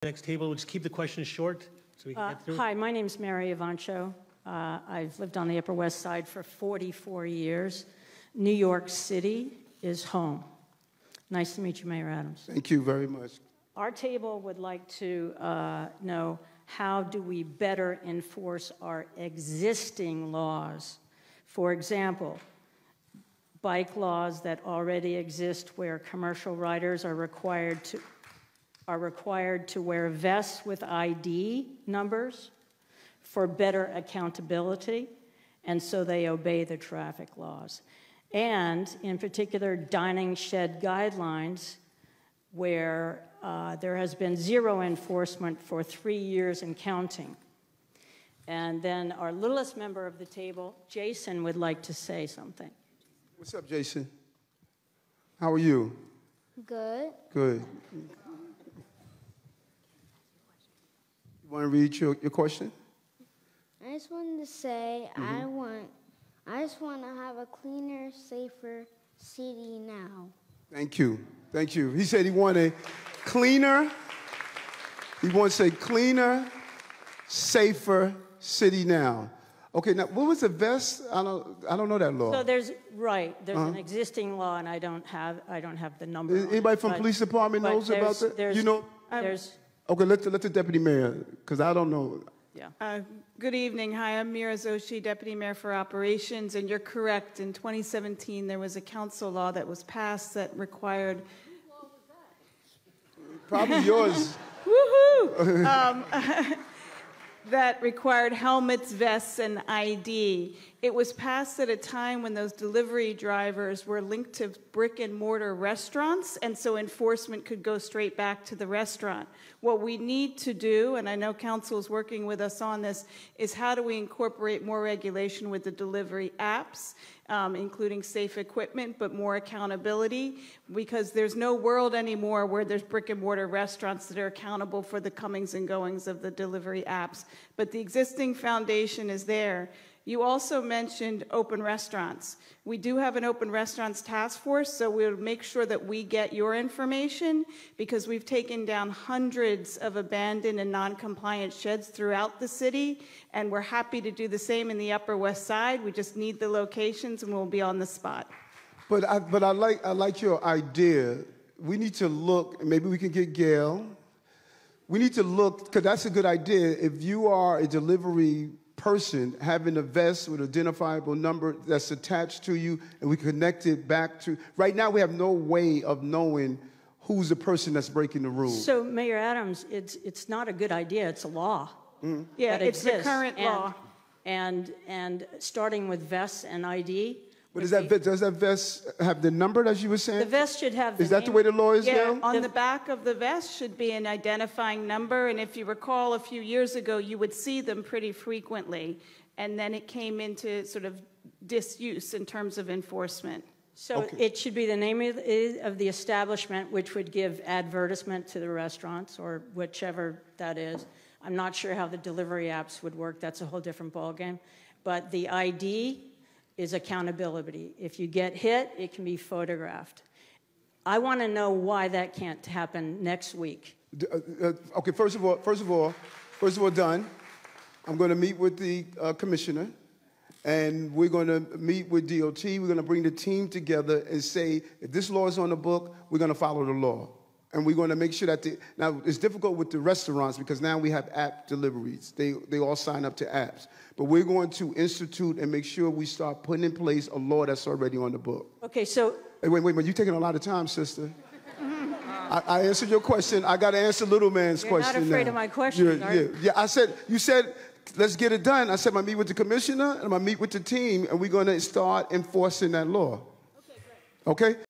next table. We'll just keep the questions short so we can get through. Hi, my name is Mary Avancho. I've lived on the Upper West Side for 44 years. New York City is home. Nice to meet you, Mayor Adams. Thank you very much. Our table would like to know, how do we better enforce our existing laws? For example, bike laws that already exist where commercial riders are required to wear vests with ID numbers for better accountability, and so they obey the traffic laws. And in particular, dining shed guidelines where there has been zero enforcement for 3 years and counting. And then our littlest member of the table, Jason, would like to say something. What's up, Jason? How are you? Good. Good. You want to read your question? I just wanted to say I just want to have a cleaner, safer city now. Thank you. Thank you. He said he wanted cleaner. He wants a cleaner, safer city now. Okay, now what was the vest? I don't know that law. So there's an existing law, and I don't have the number. Anybody from police department knows about that? You know? Okay, let the deputy mayor, because I don't know. Yeah. Good evening. Hi, I'm Mira Zoshi, Deputy Mayor for Operations, and you're correct. In 2017, there was a council law that was passed that required... Probably yours. Woohoo! That required helmets, vests, and ID. It was passed at a time when those delivery drivers were linked to brick-and-mortar restaurants, and so enforcement could go straight back to the restaurant. What we need to do, and I know council is working with us on this, is how do we incorporate more regulation with the delivery apps, including safe equipment, but more accountability, because there's no world anymore where there's brick-and-mortar restaurants that are accountable for the comings and goings of the delivery apps. But the existing foundation is there. You also mentioned open restaurants. We do have an open restaurants task force, so we'll make sure that we get your information, because we've taken down hundreds of abandoned and non-compliant sheds throughout the city, and we're happy to do the same in the Upper West Side. We just need the locations, and we'll be on the spot. But I like your idea. We need to look, maybe we can get Gail. We need to look, because that's a good idea. If you are a delivery person, having a vest with identifiable number that's attached to you, and we connect it back to, right now we have no way of knowing who's the person that's breaking the rules. So, Mayor Adams, it's not a good idea, it's a law. Mm-hmm. Yeah, it's the current law. And starting with vests and ID. But does that vest have the number, as you were saying? The vest should have the Is that the way the law is now? On the back of the vest should be an identifying number, and if you recall, a few years ago, you would see them pretty frequently, and then it came into sort of disuse in terms of enforcement. So it should be the name of the establishment, which would give advertisement to the restaurants, or whichever that is. I'm not sure how the delivery apps would work. That's a whole different ballgame. But the ID is accountability. If you get hit, it can be photographed. I want to know why that can't happen next week. Okay, first of all, done. I'm going to meet with the commissioner, and we're going to meet with DOT. We're going to bring the team together and say, if this law is on the book, we're going to follow the law. And we're going to make sure that now it's difficult with the restaurants because now we have app deliveries. They all sign up to apps. But we're going to institute and make sure we start putting in place a law that's already on the book. Okay, so... Hey, wait, you're taking a lot of time, sister. I answered your question. I got to answer little man's question now. You're not afraid of my question, are you? Yeah, you said, let's get it done. I said, I'm going to meet with the commissioner, and I'm going to meet with the team, and we're going to start enforcing that law. Okay, great. Okay?